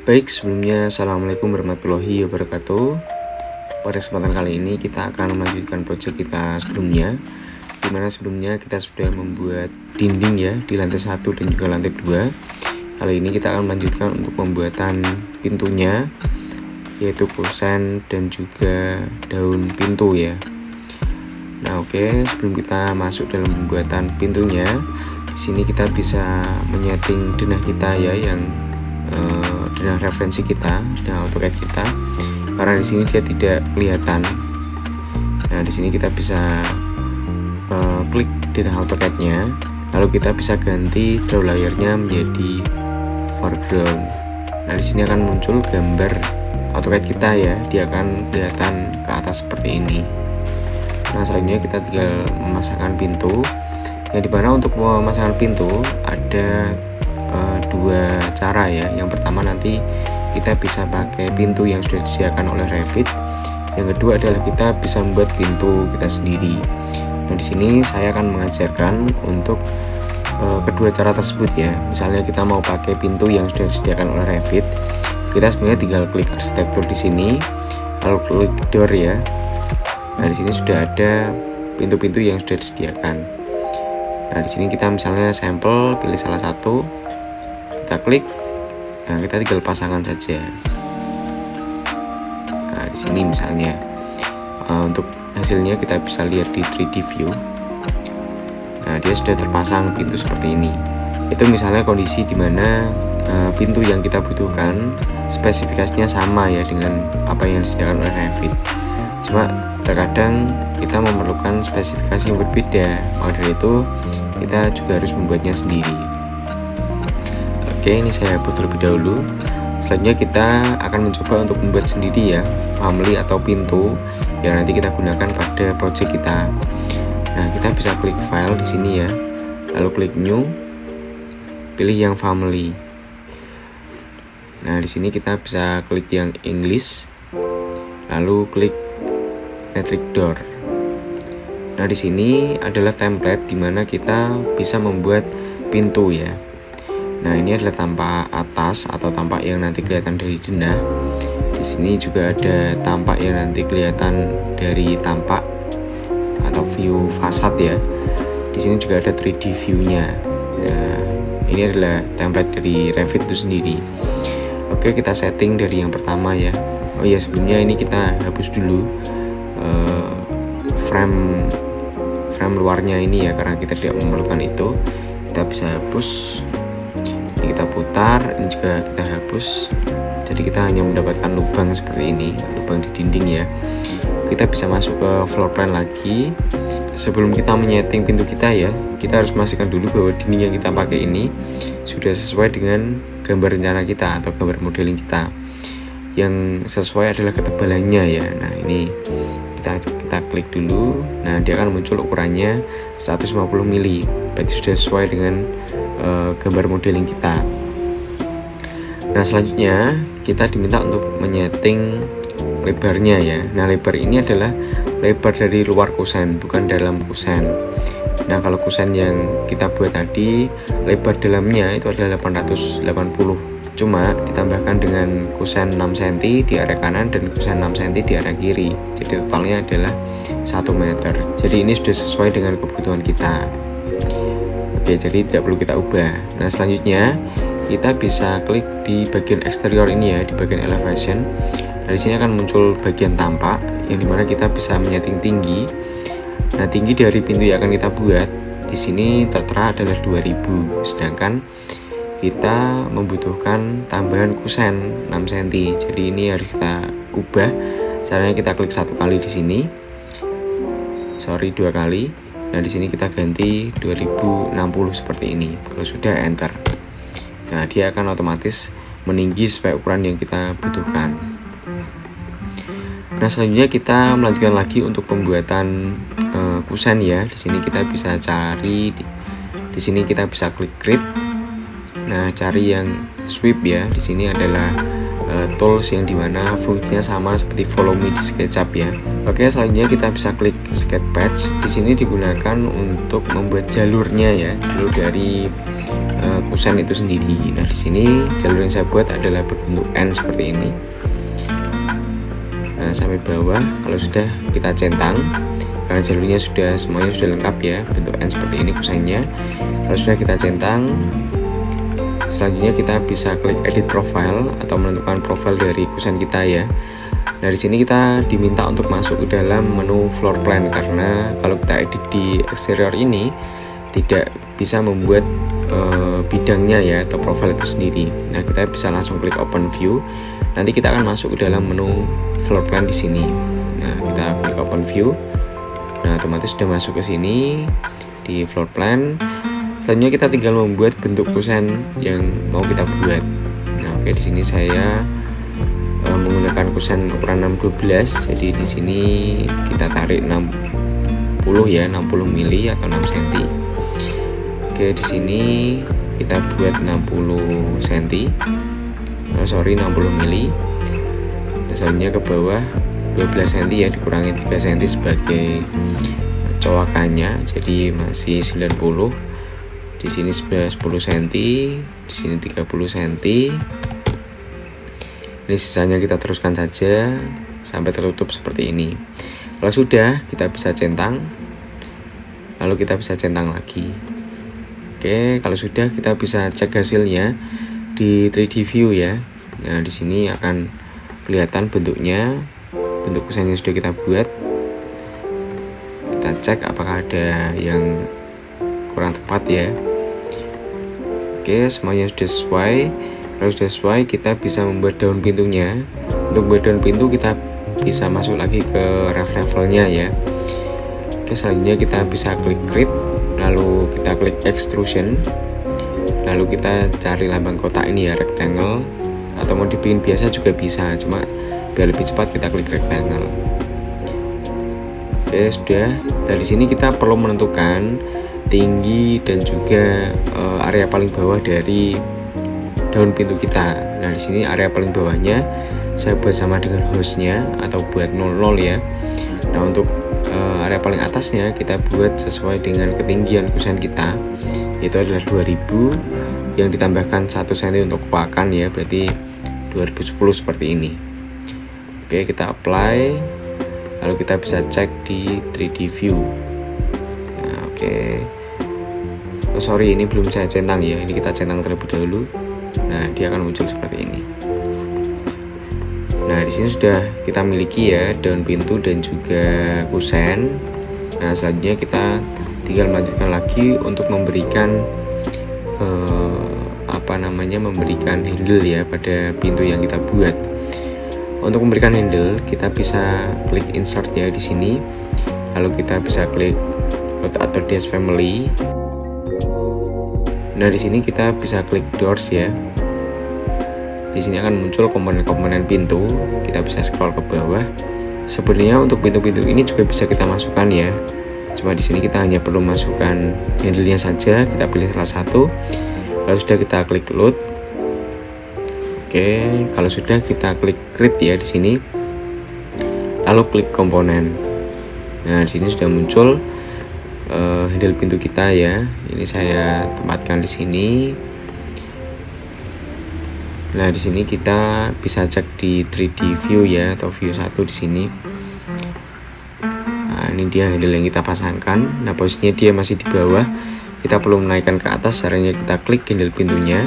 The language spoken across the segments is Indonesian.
Baik, sebelumnya Assalamualaikum warahmatullahi wabarakatuh. Pada kesempatan kali ini kita akan melanjutkan project kita sebelumnya, dimana sebelumnya kita sudah membuat dinding ya di lantai 1 dan juga lantai 2. Kali ini kita akan melanjutkan untuk pembuatan pintunya, yaitu kusen dan juga daun pintu ya. Nah oke, sebelum kita masuk dalam pembuatan pintunya, di sini kita bisa menyeting denah kita ya, yang denah referensi kita, denah AutoCAD kita, karena di sini dia tidak kelihatan. Nah di sini kita bisa klik denah AutoCAD-nya, lalu kita bisa ganti draw layernya menjadi foreground. Nah di sini akan muncul gambar AutoCAD kita ya, dia akan kelihatan ke atas seperti ini. Nah selanjutnya kita tinggal memasangkan pintu, yang dimana untuk memasangkan pintu ada dua cara ya. Yang pertama nanti kita bisa pakai pintu yang sudah disediakan oleh Revit. Yang kedua adalah kita bisa membuat pintu kita sendiri. Nah di sini saya akan mengajarkan untuk kedua cara tersebut ya. Misalnya kita mau pakai pintu yang sudah disediakan oleh Revit, kita sebenarnya tinggal klik arsitektur di sini, lalu klik door ya. Nah di sini sudah ada pintu-pintu yang sudah disediakan. Nah di sini kita misalnya sampel, pilih salah satu, kita klik. Nah kita tinggal pasangkan saja. Nah di sini misalnya untuk hasilnya kita bisa lihat di 3D view. Nah dia sudah terpasang pintu seperti ini. Itu misalnya kondisi dimana pintu yang kita butuhkan spesifikasinya sama ya dengan apa yang disediakan oleh Revit. Cuma terkadang kita memerlukan spesifikasi yang berbeda, maka dari itu kita juga harus membuatnya sendiri. Oke, ini saya hapus terlebih dahulu. Selanjutnya kita akan mencoba untuk membuat sendiri ya, family atau pintu yang nanti kita gunakan pada project kita. Nah, kita bisa klik file di sini ya, lalu klik new, pilih yang family. Nah, di sini kita bisa klik yang English, lalu klik metric door. Nah, di sini adalah template di mana kita bisa membuat pintu ya. Nah, ini adalah tampak atas atau tampak yang nanti kelihatan dari denah. Di sini juga ada tampak yang nanti kelihatan dari tampak atau view fasad ya. Di sini juga ada 3D view-nya. Nah, ini adalah template dari Revit itu sendiri. Oke, kita setting dari yang pertama ya. Oh ya, sebelumnya ini kita hapus dulu frame luarnya ini ya, karena kita tidak memerlukan itu. Kita bisa hapus. Ini kita putar, ini juga kita hapus. Jadi kita hanya mendapatkan lubang seperti ini, lubang di dinding ya. Kita bisa masuk ke floor plan lagi. Sebelum kita menyeting pintu kita ya, kita harus memastikan dulu bahwa dinding yang kita pakai ini sudah sesuai dengan gambar rencana kita atau gambar modeling kita. Yang sesuai adalah ketebalannya ya. Nah ini kita klik dulu. Nah dia akan muncul ukurannya 150 mili, berarti sudah sesuai dengan gambar modeling kita. Nah selanjutnya kita diminta untuk menyeting lebarnya ya. Nah lebar ini adalah lebar dari luar kusen, bukan dalam kusen. Nah kalau kusen yang kita buat tadi, lebar dalamnya itu adalah 880, cuma ditambahkan dengan kusen 6 cm di area kanan dan kusen 6 cm di area kiri. Jadi totalnya adalah 1 meter. Jadi ini sudah sesuai dengan kebutuhan kita. Oke, jadi tidak perlu kita ubah. Nah selanjutnya kita bisa klik di bagian eksterior ini ya, di bagian elevation. Nah di sini akan muncul bagian tampak, yang dimana kita bisa menyeting tinggi. Nah tinggi dari pintu yang akan kita buat di sini tertera adalah 2000, sedangkan kita membutuhkan tambahan kusen 6 cm. Jadi ini harus kita ubah. Caranya kita klik satu kali di sini, dua kali. Nah di sini kita ganti 2060 seperti ini. Kalau sudah enter, nah dia akan otomatis meninggi sesuai ukuran yang kita butuhkan. Nah selanjutnya kita melanjutkan lagi untuk pembuatan kusen ya. Di sini kita bisa cari, di sini kita bisa klik grid. Nah cari yang sweep ya. Di sini adalah tools yang dimana fungsinya sama seperti follow me di SketchUp ya. Oke, selanjutnya kita bisa klik sketch patch. Di sini digunakan untuk membuat jalurnya ya, jalur dari kusen itu sendiri. Nah, di sini jalur yang saya buat adalah berbentuk N seperti ini. Nah, sampai bawah kalau sudah kita centang, karena jalurnya semuanya sudah lengkap ya, bentuk N seperti ini kusennya. Kalau sudah kita centang, selanjutnya kita bisa klik edit profile atau menentukan profil dari kusen kita ya. Nah, di sini kita diminta untuk masuk ke dalam menu floor plan, karena kalau kita edit di eksterior ini tidak bisa membuat bidangnya ya atau profil itu sendiri. Nah, kita bisa langsung klik open view. Nanti kita akan masuk ke dalam menu floor plan di sini. Nah, kita klik open view. Nah, otomatis sudah masuk ke sini di floor plan. Selanjutnya kita tinggal membuat bentuk kusen yang mau kita buat. Nah, oke, di sini saya menggunakan kusen ukuran 612. Jadi di sini kita tarik 60 ya, 60 mili atau 6 cm. Oke, di sini kita buat 60 cm. 60 mili. Nah, selanjutnya ke bawah 12 cm ya, dikurangi 3 cm sebagai cowakannya, jadi masih 90. Di sini sudah 10 cm, di sini 30 cm. Ini sisanya kita teruskan saja sampai tertutup seperti ini. Kalau sudah, kita bisa centang, lalu kita bisa centang lagi. Oke, kalau sudah kita bisa cek hasilnya di 3D view ya. Nah, di sini akan kelihatan bentuknya, bentuk kusen yang sudah kita buat. Kita cek apakah ada yang kurang tepat ya. Oke, semuanya sudah sesuai. Kalau sudah sesuai, kita bisa membuat daun pintunya. Untuk membuat daun pintu kita bisa masuk lagi ke ref levelnya ya. Oke, selanjutnya kita bisa klik grid, lalu kita klik extrusion, lalu kita cari lambang kotak ini ya, rectangle, atau mau dibikin biasa juga bisa, cuma biar lebih cepat kita klik rectangle. Oke, sudah. Nah, di sini kita perlu menentukan tinggi dan juga area paling bawah dari daun pintu kita. Nah, di sini area paling bawahnya saya buat sama dengan hostnya atau buat 00 ya. Nah, untuk area paling atasnya kita buat sesuai dengan ketinggian kusen kita, itu adalah 2000 yang ditambahkan 1 cm untuk kowakan ya, berarti 2010 seperti ini. Oke, kita apply, lalu kita bisa cek di 3D view. Nah, oke. Oh, sorry, ini belum saya centang ya, ini kita centang terlebih dahulu. Nah, dia akan muncul seperti ini. Nah, di sini sudah kita miliki ya daun pintu dan juga kusen. Nah, selanjutnya kita tinggal melanjutkan lagi untuk memberikan memberikan handle ya pada pintu yang kita buat. Untuk memberikan handle, kita bisa klik insert ya di sini. Lalu kita bisa klik load atau dash family. Nah, di sini kita bisa klik doors ya. Di sini akan muncul komponen-komponen pintu. Kita bisa scroll ke bawah. Sebenarnya untuk pintu-pintu ini juga bisa kita masukkan ya. Cuma di sini kita hanya perlu masukkan handle-nya saja. Kita pilih salah satu. Lalu sudah kita klik load. Oke, kalau sudah kita klik create ya di sini. Lalu klik komponen. Nah, di sini sudah muncul handle pintu kita ya. Ini saya tempatkan di sini. Nah, di sini kita bisa cek di 3D view ya atau view 1 di sini. Nah, ini dia handle yang kita pasangkan. Nah, posisinya dia masih di bawah. Kita perlu menaikkan ke atas, caranya kita klik handle pintunya.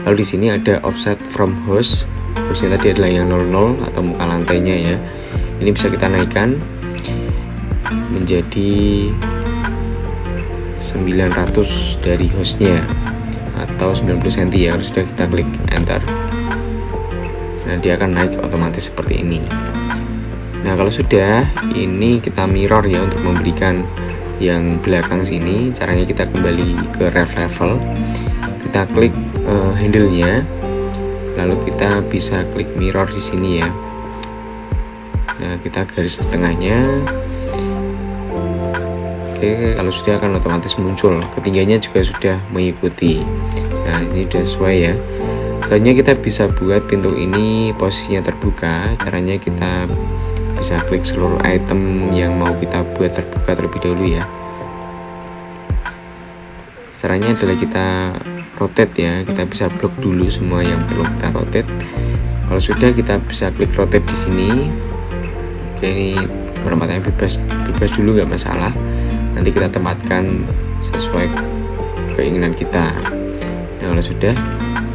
Lalu di sini ada offset from host. Hostnya tadi adalah yang 00 atau muka lantainya ya. Ini bisa kita naikkan menjadi 900 dari hostnya atau 90 cm ya. Harus sudah kita klik enter. Nah, dia akan naik otomatis seperti ini. Nah, kalau sudah, ini kita mirror ya untuk memberikan yang belakang sini. Caranya kita kembali ke ref level, kita klik handle-nya, lalu kita bisa klik mirror di sini ya. Nah, kita garis di tengahnya. Oke, kalau sudah akan otomatis muncul. Ketinggiannya juga sudah mengikuti. Nah, ini sudah sesuai ya. Selanjutnya kita bisa buat pintu ini posisinya terbuka. Caranya kita bisa klik seluruh item yang mau kita buat terbuka terlebih dahulu ya. Caranya adalah kita rotate ya, kita bisa blok dulu semua yang perlu kita rotate. Kalau sudah, kita bisa klik rotate di sini. Oke, ini penempatannya bebas dulu, nggak masalah. Nanti kita tempatkan sesuai keinginan kita. Nah, kalau sudah,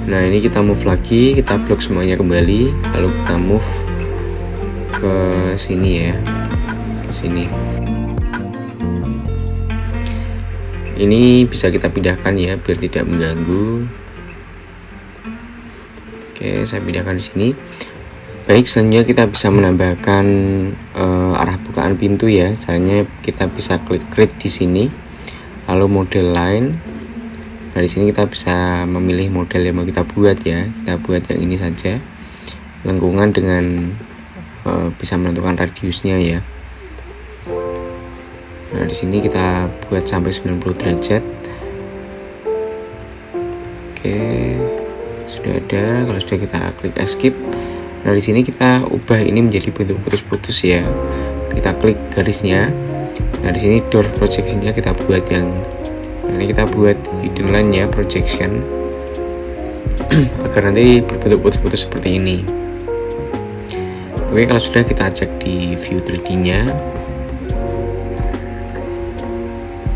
nah ini kita move lagi, kita blok semuanya kembali, lalu kita move ke sini ya, ke sini. Ini bisa kita pindahkan ya, biar tidak mengganggu. Oke, saya pindahkan di sini. Baik, selanjutnya kita bisa menambahkan arah bukaan pintu ya. Caranya kita bisa klik create di sini, lalu model line. Nah, di sini kita bisa memilih model yang mau kita buat ya. Kita buat yang ini saja. Lengkungan dengan bisa menentukan radiusnya ya. Nah, di sini kita buat sampai 90 derajat. Oke, sudah ada. Kalau sudah, kita klik escape. Nah, di sini kita ubah ini menjadi bentuk putus-putus ya. Kita klik garisnya. Nah, di sini door projection-nya kita buat yang ini, kita buat hidden line ya, projection, agar nanti berbentuk putus-putus seperti ini. Oke, kalau sudah, kita cek di view 3D-nya.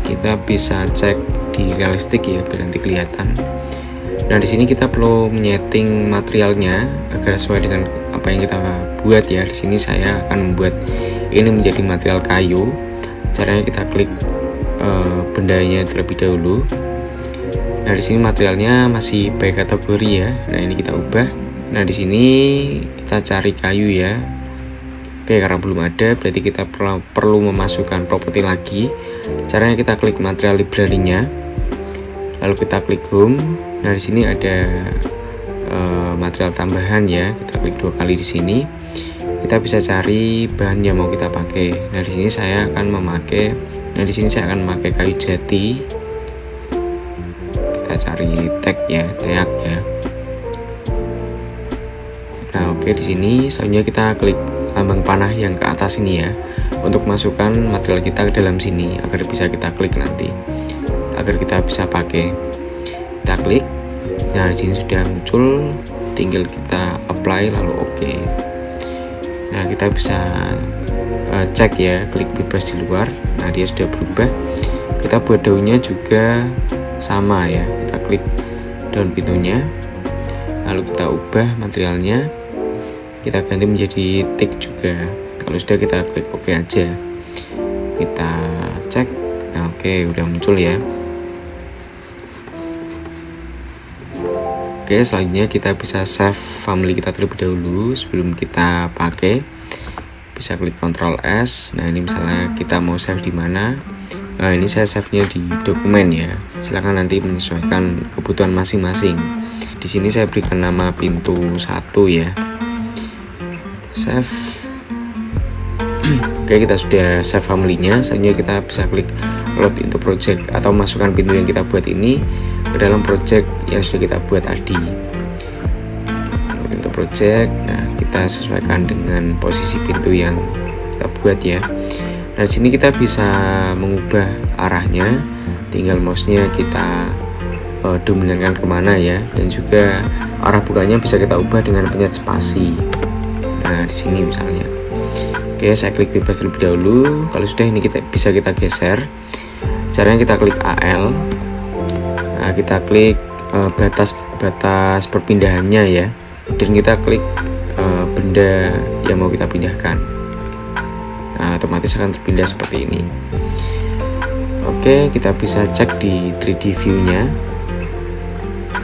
Kita bisa cek di realistik ya, biar nanti kelihatan. Nah, di sini kita perlu menyeting materialnya agar sesuai dengan apa yang kita buat ya. Di sini saya akan membuat ini menjadi material kayu. Caranya kita klik bendanya terlebih dahulu. Nah, di sini materialnya masih by kategori ya. Nah, ini kita ubah. Nah, di sini kita cari kayu ya. Oke, karena belum ada, berarti kita perlu memasukkan properti lagi. Caranya kita klik material library-nya, lalu kita klik home. Nah, di sini ada material tambahan ya. Kita klik 2 kali di sini. Kita bisa cari bahan yang mau kita pakai. Nah, di sini saya akan memakai kayu jati. Kita cari teak ya. Nah, oke, di sini selanjutnya kita klik lambang panah yang ke atas ini ya, untuk masukkan material kita ke dalam sini agar bisa kita klik nanti, agar kita bisa pakai. Kita klik. Nah, di sini sudah muncul, tinggal kita apply lalu oke. Nah, kita bisa cek ya, klik bebas di luar. Nah, dia sudah berubah. Kita buat daunnya juga sama ya, kita klik daun pintunya, lalu kita ubah materialnya, kita ganti menjadi teak juga. Kalau sudah, kita klik oke aja. Kita cek. Nah, oke, udah muncul ya. Oke, selanjutnya kita bisa save family kita terlebih dahulu sebelum kita pakai. Bisa klik Ctrl S. Nah, ini misalnya kita mau save di mana. Nah, ini saya save-nya di dokumen ya. Silakan nanti menyesuaikan kebutuhan masing-masing. Di sini saya berikan nama pintu 1 ya. Save. Oke, kita sudah save family-nya. Selanjutnya kita bisa klik load into project atau masukkan pintu yang kita buat ini ke dalam project yang sudah kita buat tadi. Untuk project, nah kita sesuaikan dengan posisi pintu yang kita buat ya. Nah, di sini kita bisa mengubah arahnya, tinggal mouse-nya kita dominankan kemana ya, dan juga arah bukanya bisa kita ubah dengan pencet spasi. Nah, di sini misalnya. Oke, saya klik bebas terlebih dahulu. Kalau sudah, ini bisa kita geser. Caranya kita klik AL. Nah, kita klik batas perpindahannya ya, dan kita klik benda yang mau kita pindahkan. Nah, otomatis akan terpindah seperti ini. Oke, kita bisa cek di 3D view-nya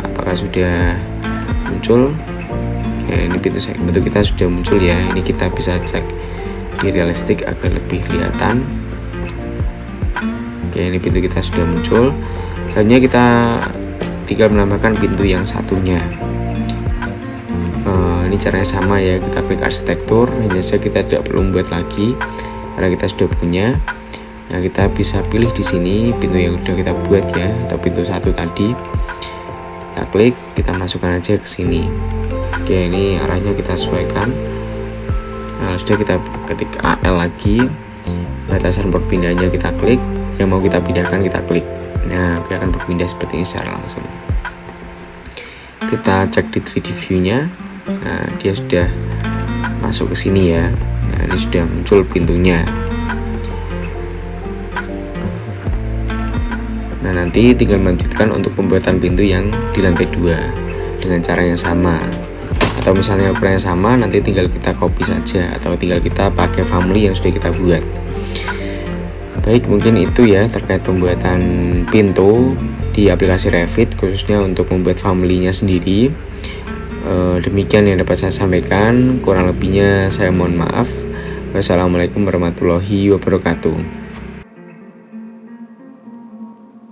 apakah sudah muncul. Oke, ini bentuk kita sudah muncul ya. Ini kita bisa cek di realistik agar lebih kelihatan. Oke, ini pintu kita sudah muncul. Selanjutnya kita tinggal menambahkan pintu yang satunya. Ini caranya sama ya, kita klik arsitektur, hanya saja kita tidak perlu membuat lagi karena kita sudah punya. Nah, kita bisa pilih di sini pintu yang sudah kita buat ya, atau pintu 1 tadi. Kita klik, kita masukkan aja ke sini. Oke, ini arahnya kita sesuaikan. Nah, sudah, kita ketik AL lagi, batasan perpindahannya kita klik, yang mau kita pindahkan kita klik. Nah, oke, akan berpindah seperti ini secara langsung. Kita cek di 3D view-nya. Nah, dia sudah masuk ke sini ya. Nah, ini sudah muncul pintunya. Nah, nanti tinggal melanjutkan untuk pembuatan pintu yang di lantai 2 dengan cara yang sama. Atau misalnya ukurannya sama, nanti tinggal kita copy saja atau tinggal kita pakai family yang sudah kita buat. Baik, mungkin itu ya terkait pembuatan pintu di aplikasi Revit, khususnya untuk membuat family-nya sendiri. Demikian yang dapat saya sampaikan, kurang lebihnya saya mohon maaf. Wassalamualaikum warahmatullahi wabarakatuh.